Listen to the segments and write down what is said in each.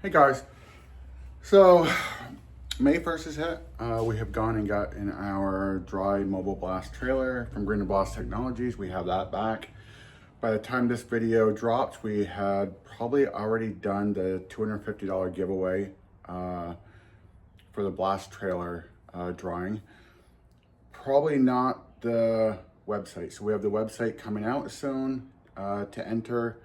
Hey guys, so May 1st is hit. We have gone and got in our dry mobile blast trailer from Green Blast Technologies. We have that back. By the time this video dropped, we had probably already done the $250 giveaway for the blast trailer drawing. Probably not the website. So we have the website coming out soon to enter.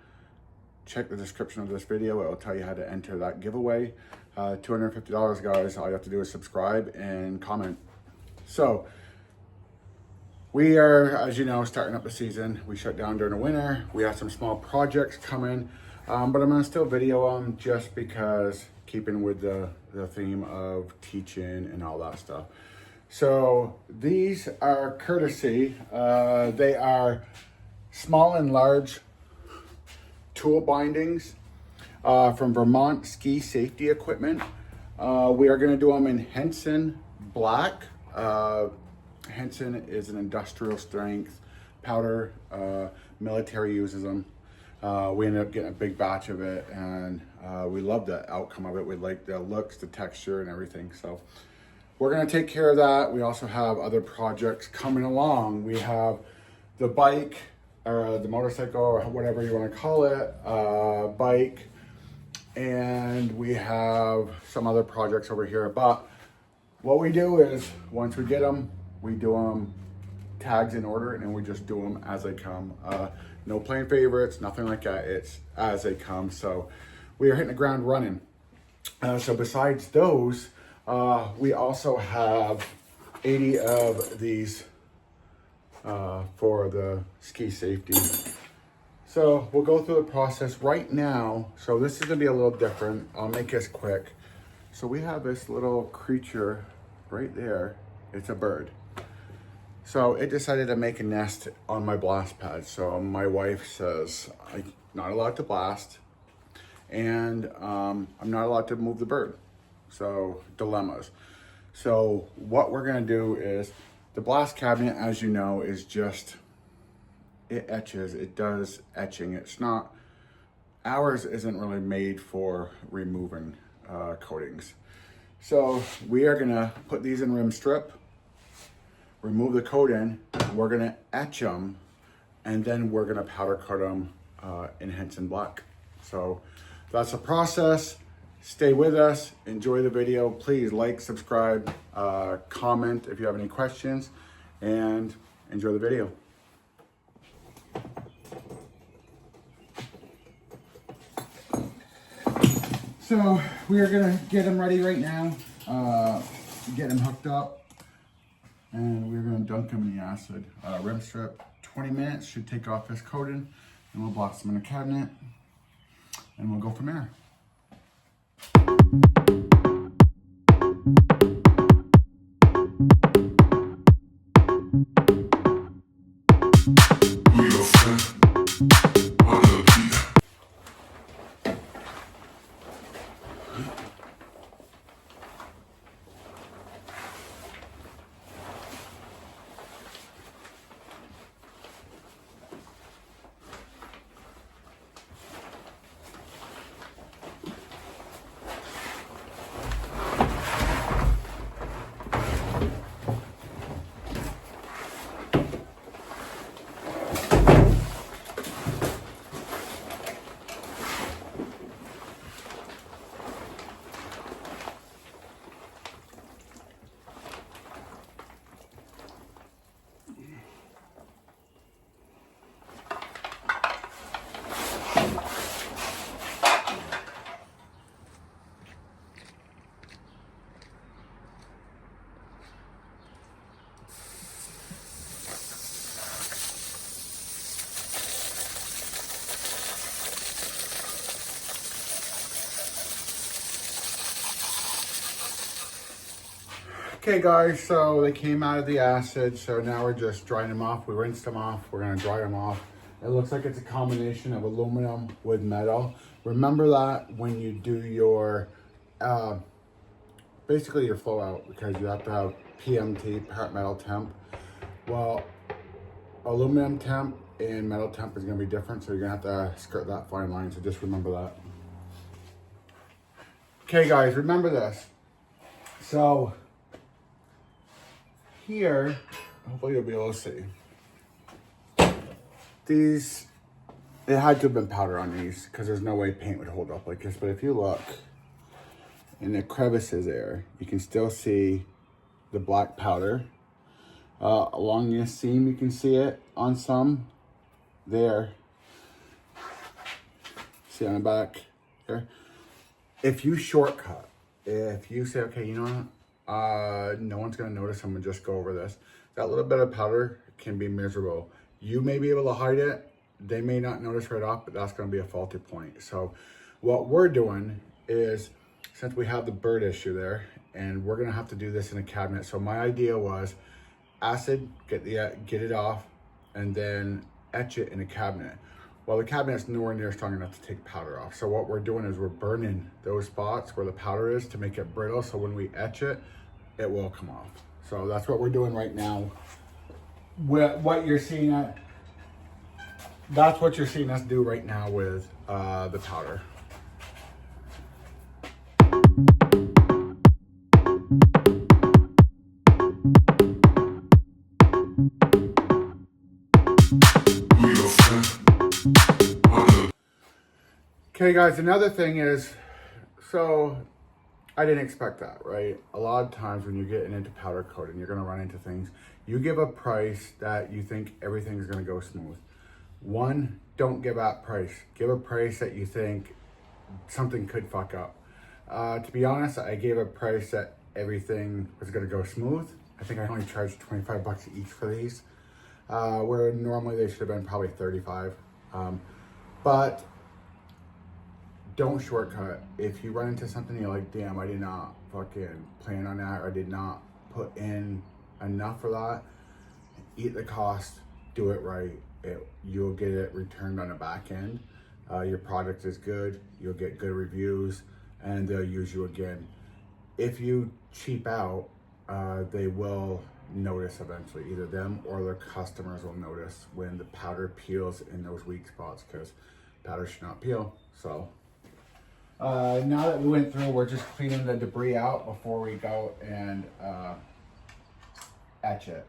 Check the description of this video. It will tell you how to enter that giveaway. $250, guys. All you have to do is subscribe and comment. So we are, as you know, starting up the season. We shut down during the winter. We have some small projects coming, but I'm gonna still video them just because keeping with the theme of teaching and all that stuff. So these are courtesy. They are small and large tool bindings from Vermont Ski Safety Equipment. We are going to do them in Henson Black. Henson is an industrial strength powder. Military uses them. We ended up getting a big batch of it, and we love the outcome of it. We like the looks, the texture, and everything. So we're going to take care of that. We also have other projects coming along. We have the bike, or the motorcycle, or whatever you want to call it, bike, and we have some other projects over here. But what we do is, once we get them, we do them tags in order, and then we just do them as they come. No playing favorites, nothing like that. It's as they come. So we are hitting the ground running. So besides those, we also have 80 of these for the ski safety. So we'll go through the process right now. So this is gonna be a little different. I'll make this quick. So we have this little creature right there. It's a bird. So it decided to make a nest on my blast pad. So my wife says I'm not allowed to blast, and I'm not allowed to move the bird. So dilemmas. So what we're gonna do is, the blast cabinet, as you know, is just, it etches, it does etching. It's not, ours isn't really made for removing coatings. So we are gonna put these in rim strip, remove the coating, we're gonna etch them, and then we're gonna powder coat them in Henson Black. So that's the process. Stay with us, enjoy the video. Please like, subscribe, comment if you have any questions, and enjoy the video. So we are gonna get them ready right now, get them hooked up, and we're gonna dunk them in the acid. Rim strip, 20 minutes, should take off this coating, and we'll box them in a cabinet, and we'll go from there. Okay guys, so they came out of the acid, so now we're just drying them off. We rinsed them off, we're gonna dry them off. It looks like it's a combination of aluminum with metal. Remember that when you do your, basically your flow out, because you have to have PMT, part metal temp. Well, aluminum temp and metal temp is gonna be different, so you're gonna have to skirt that fine line, so just remember that. Okay guys, remember this. So here, hopefully you'll be able to see. These, it had to have been powder on these because there's no way paint would hold up like this. But if you look in the crevices there, you can still see the black powder. Along this seam, you can see it on some there. See on the back there. If you shortcut, if you say, okay, you know what, no one's gonna notice, I'm gonna just go over this. That little bit of powder can be miserable. You may be able to hide it. They may not notice right off, but that's gonna be a faulty point. So what we're doing is, since we have the bird issue there, and we're gonna have to do this in a cabinet. So my idea was acid, get it off, and then etch it in a cabinet. Well, the cabinet's nowhere near strong enough to take powder off. So what we're doing is we're burning those spots where the powder is to make it brittle. So when we etch it, it will come off. So that's what we're doing right now. What you're seeing that's what you're seeing us do right now with the powder. Okay guys, another thing is, so I didn't expect that, right? A lot of times when you're getting into powder coating, you're gonna run into things. You give a price that you think everything's gonna go smooth. One, don't give that price. Give a price that you think something could fuck up. To be honest, I gave a price that everything was gonna go smooth. I think I only charged 25 bucks each for these, where normally they should have been probably 35. But don't shortcut. If you run into something you're like, damn, I did not fucking plan on that, or I did not put in enough for that, eat the cost, do it right. You'll get it returned on the back end. Your product is good, you'll get good reviews, and they'll use you again. If you cheap out, they will notice eventually. Either them or their customers will notice when the powder peels in those weak spots, because powder should not peel. So now that we went through, we're just cleaning the debris out before we go and etch it.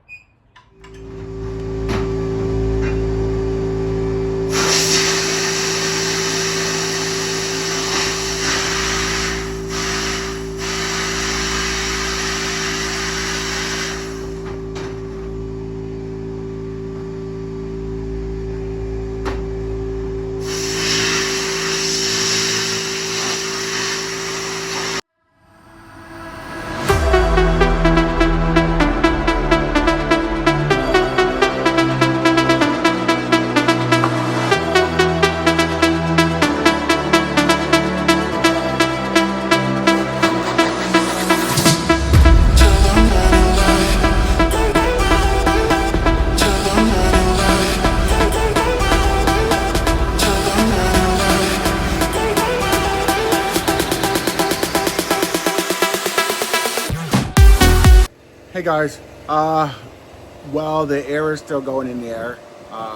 Hey guys, well, the air is still going in the air.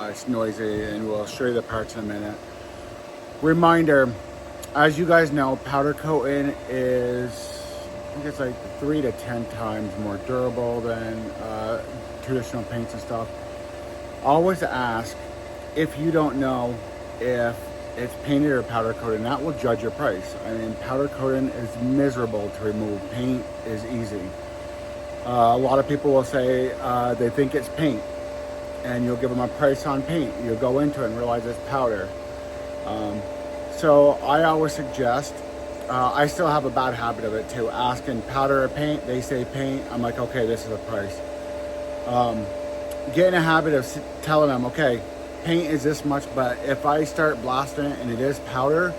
It's noisy, and we'll show you the parts in a minute. Reminder, as you guys know, powder coating is, I think it's like 3 to 10 times more durable than traditional paints and stuff. Always ask if you don't know if it's painted or powder coated, and that will judge your price. I mean, powder coating is miserable to remove. Paint is easy. A lot of people will say they think it's paint, and you'll give them a price on paint. You'll go into it and realize it's powder. So I always suggest, I still have a bad habit of it too, asking powder or paint. They say paint. I'm like, okay, this is the price. Get in a habit of telling them, okay, paint is this much, but if I start blasting it and it is powder,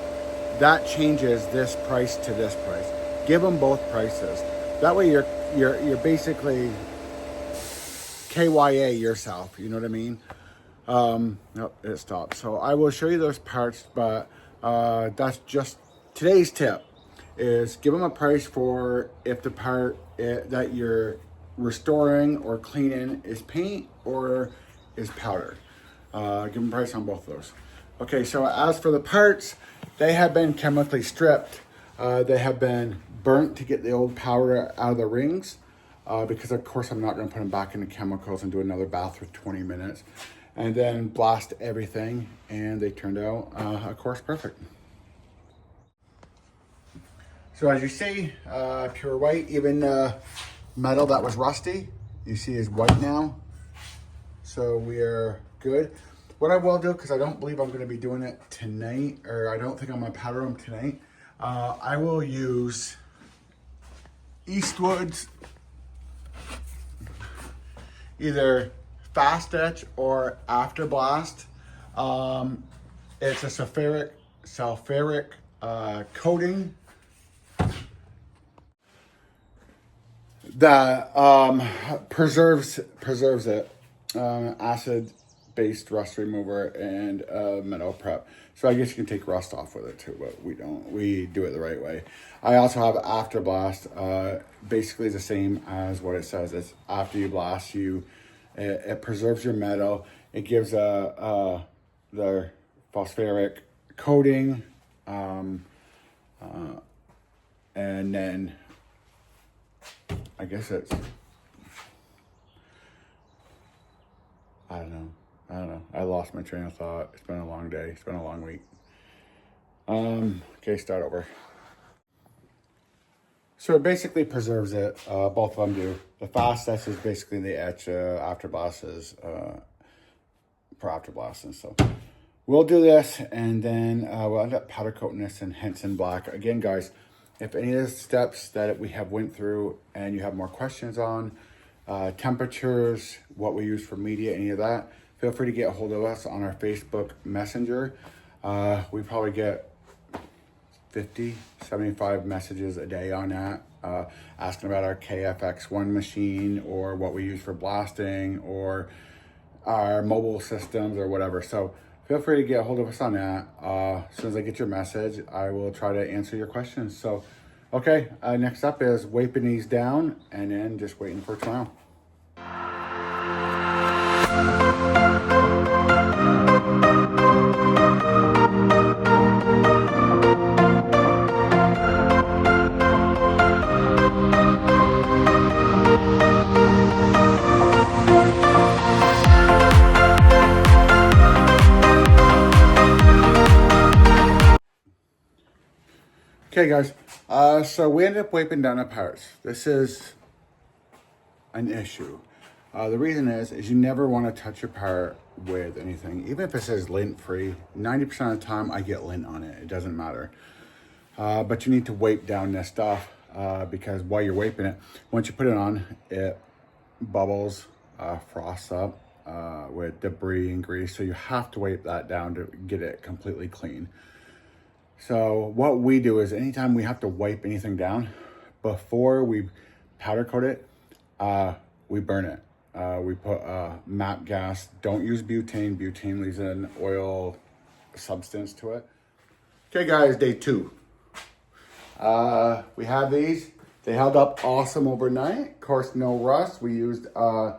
that changes this price to this price. Give them both prices. That way you're basically KYA yourself, you know what I mean? Nope, it stopped. So I will show you those parts, but that's just today's tip, is give them a price for if the part that you're restoring or cleaning is paint or is powder. Give them a price on both of those. Okay, so as for the parts, they have been chemically stripped. They have been burnt to get the old powder out of the rings because of course I'm not going to put them back into chemicals and do another bath for 20 minutes and then blast everything, and they turned out of course perfect. So as you see, pure white, even metal that was rusty, you see is white now. So we are good. What I will do, because I don't believe I'm going to be doing it tonight, or I don't think I'm going to powder them tonight, I will use Eastwood's either fast etch or after blast. It's a sulfuric coating that preserves it. Acid-based rust remover and metal prep. So I guess you can take rust off with it too, but we don't. We do it the right way. I also have after blast, basically the same as what it says. It's after you blast, it preserves your metal. It gives the phosphoric coating, and then I guess it's, I don't know. I lost my train of thought. It's been a long day. It's been a long week. Okay, start over. So it basically preserves it. Both of them do. The fast etch is basically the etch. After blast is for after blasting. So we'll do this, and then we'll end up powder coating this in Henson Black. Again, guys, if any of the steps that we have went through and you have more questions on, temperatures, what we use for media, any of that, feel free to get a hold of us on our Facebook Messenger. We probably get 50, 75 messages a day on that, asking about our KFX1 machine or what we use for blasting or our mobile systems or whatever. So feel free to get a hold of us on that. As soon as I get your message, I will try to answer your questions. So, okay, next up is wiping these down and then just waiting for tomorrow. Okay, guys, so we ended up wiping down the parts. This is an issue. The reason is you never want to touch your part with anything. Even if it says lint free, 90% of the time I get lint on it. It doesn't matter. But you need to wipe down this stuff because while you're wiping it, once you put it on, it bubbles, frosts up with debris and grease. So you have to wipe that down to get it completely clean. So what we do is anytime we have to wipe anything down, before we powder coat it, we burn it. We put MAP gas. Don't use butane. Butane leaves an oil substance to it. Okay, guys, day 2. We have these. They held up awesome overnight. Of course, no rust. We used we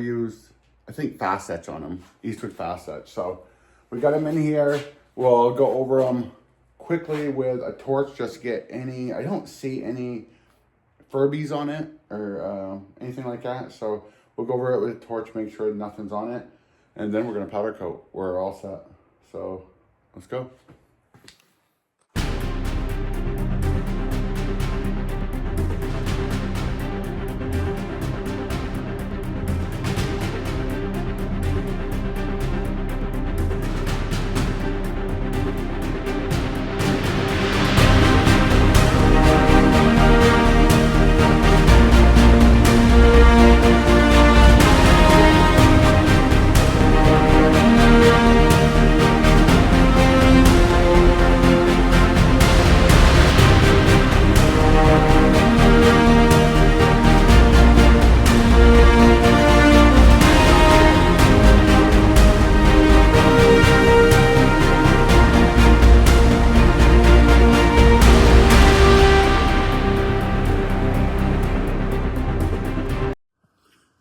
used, I think, fast etch on them. Eastwood fast etch. So we got them in here. We'll go over them quickly with a torch just to get any, I don't see any Furbies on it or anything like that. So we'll go over it with a torch, make sure nothing's on it. And then we're going to powder coat. We're all set. So let's go.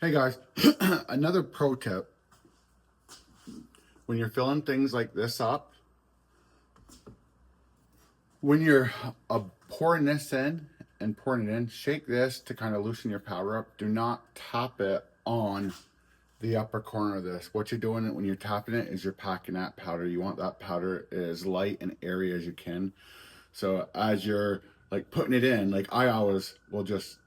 Hey guys, another pro tip. When you're filling things like this up, When you're pouring this in and pouring it in, shake this to kind of loosen your powder up. Do not tap it on the upper corner of this. What you're doing when you're tapping it is you're packing that powder. You want that powder as light and airy as you can. So as you're like putting it in, like I always will just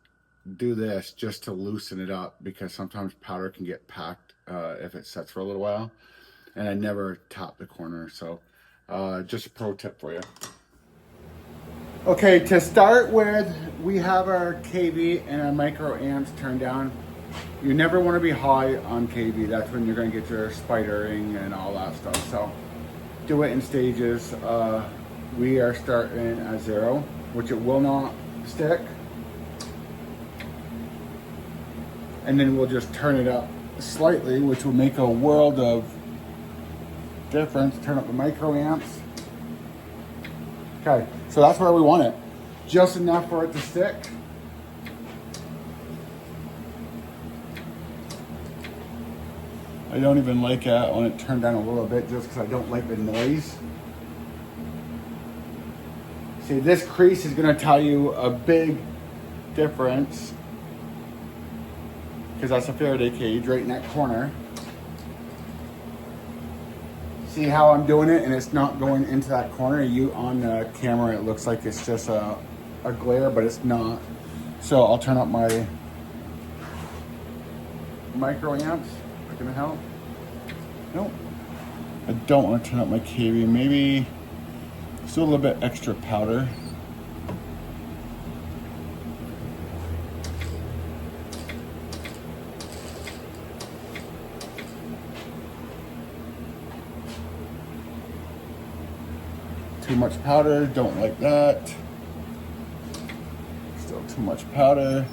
do this just to loosen it up, because sometimes powder can get packed if it sets for a little while. And I never tap the corner. So just a pro tip for you. Okay, to start with, we have our kV and our microamps turned down. You never want to be high on kV. That's when you're going to get your spidering and all that stuff. So do it in stages. We are starting at 0, which it will not stick. And then we'll just turn it up slightly, which will make a world of difference. Turn up the microamps. Okay, so that's where we want it. Just enough for it to stick. I don't even like it when it turned down a little bit, just because I don't like the noise. See, this crease is going to tell you a big difference, because that's a Faraday cage right in that corner. See how I'm doing it and it's not going into that corner? You on the camera, it looks like it's just a glare, but it's not. So I'll turn up my microamps. Is that gonna help? Nope. I don't want to turn up my kV. Maybe still a little bit extra powder. Too much powder, don't like that. Still too much powder.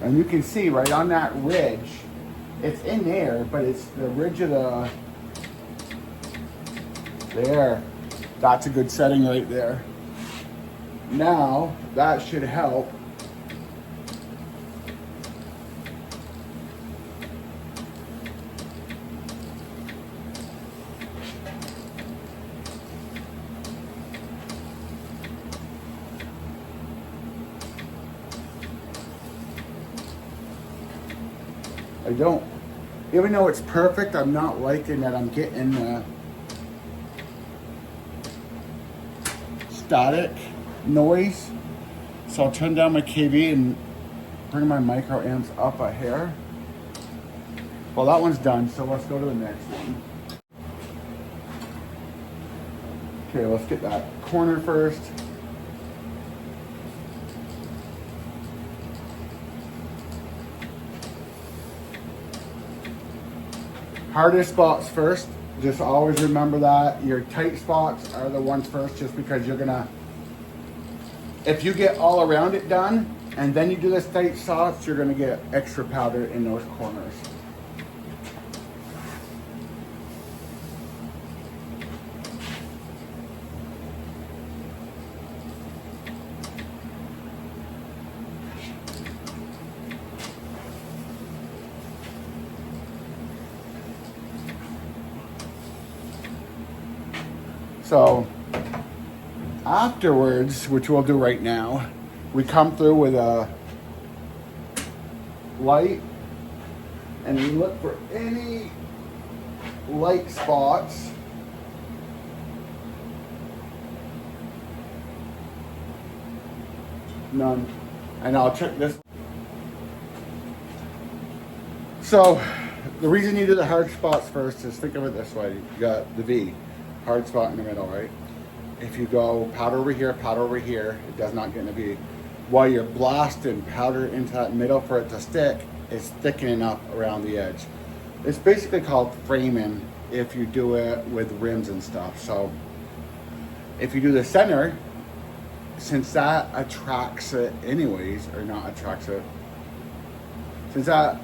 And you can see right on that ridge, it's in there, but it's the ridge of the, there. That's a good setting right there. Now, that should help. I don't, even though it's perfect, I'm not liking that I'm getting static noise. So I'll turn down my kV and bring my microamps up a hair. Well, that one's done, so let's go to the next one. Okay, let's get that corner first. Hardest spots first. Just always remember that. Your tight spots are the ones first, just because you're gonna, if you get all around it done and then you do this tight spots, you're gonna get extra powder in those corners. So afterwards, which we'll do right now, we come through with a light and we look for any light spots. None. And I'll check this. So the reason you do the hard spots first is, think of it this way. You got the V, hard spot in the middle, right? If you go powder over here, it does not get in the V. While you're blasting powder into that middle for it to stick, it's thickening up around the edge. It's basically called framing if you do it with rims and stuff. So if you do the center, since that attracts it anyways, or not attracts it, since that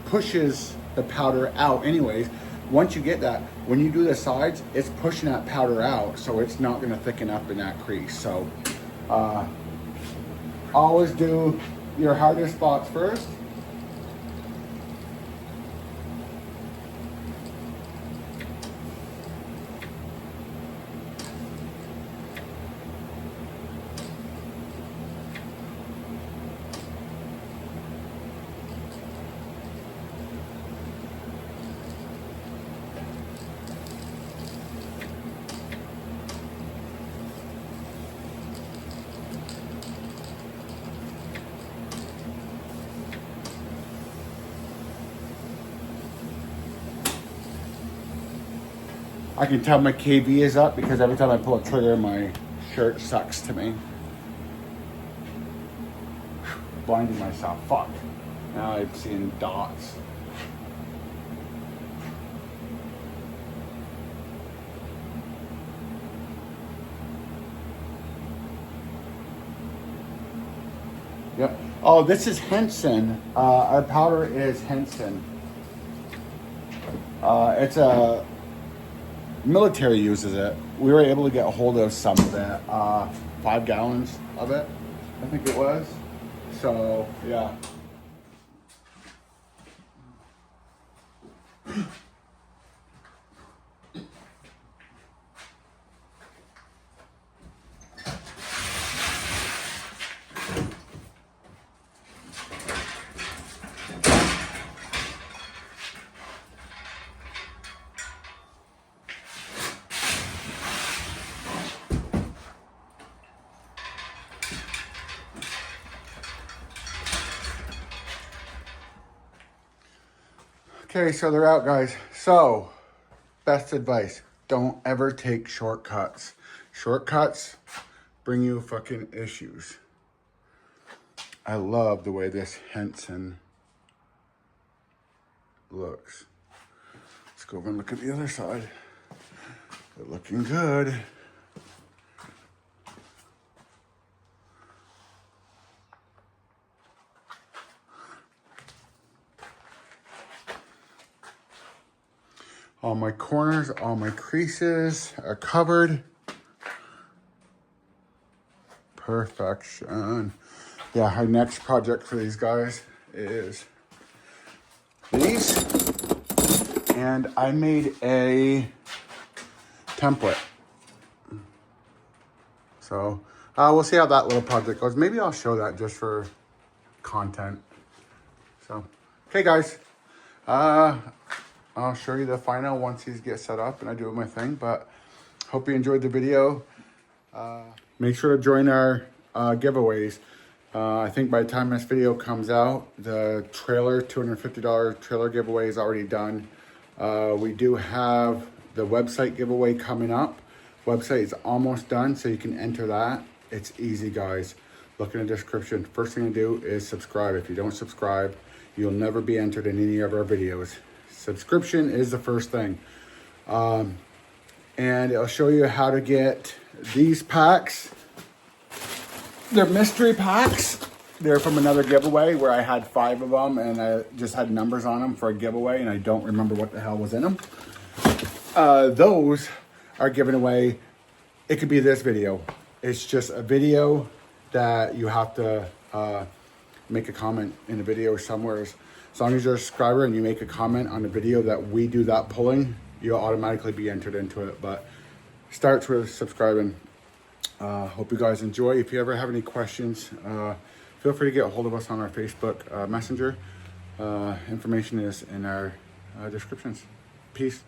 pushes the powder out anyways, once you get that, when you do the sides, it's pushing that powder out, so it's not gonna thicken up in that crease. So always do your hardest spots first. I can tell my KV is up because every time I pull a trigger, my shirt sucks to me. Blinding myself, fuck. Now I'm seeing dots. Yep. Oh, this is Henson. Our powder is Henson. It's a military uses it. We were able to get a hold of some of it, 5 gallons of it, I think it was. So yeah. Okay, so they're out, guys. So, best advice, don't ever take shortcuts. Shortcuts bring you fucking issues. I love the way this Henson looks. Let's go over and look at the other side. They're looking good. All my corners, all my creases are covered. Perfection. Yeah, our next project for these guys is these. And I made a template. So we'll see how that little project goes. Maybe I'll show that just for content. So, okay guys. I'll show you the final once these get set up and I do my thing, but hope you enjoyed the video. Make sure to join our giveaways. I think by the time this video comes out, the trailer, $250 trailer giveaway is already done. We do have the website giveaway coming up. Website is almost done, so you can enter that. It's easy, guys. Look in the description. First thing to do is subscribe. If you don't subscribe, you'll never be entered in any of our videos. Subscription is the first thing. And it'll show you how to get these packs. They're mystery packs. They're from another giveaway where I had 5 of them and I just had numbers on them for a giveaway and I don't remember what the hell was in them. Those are given away. It could be this video. It's just a video that you have to make a comment in the video somewhere. As long as you're a subscriber and you make a comment on the video that we do that pulling, you'll automatically be entered into it. But starts with subscribing. Hope you guys enjoy. If you ever have any questions, feel free to get a hold of us on our Facebook Messenger. Information is in our descriptions. Peace.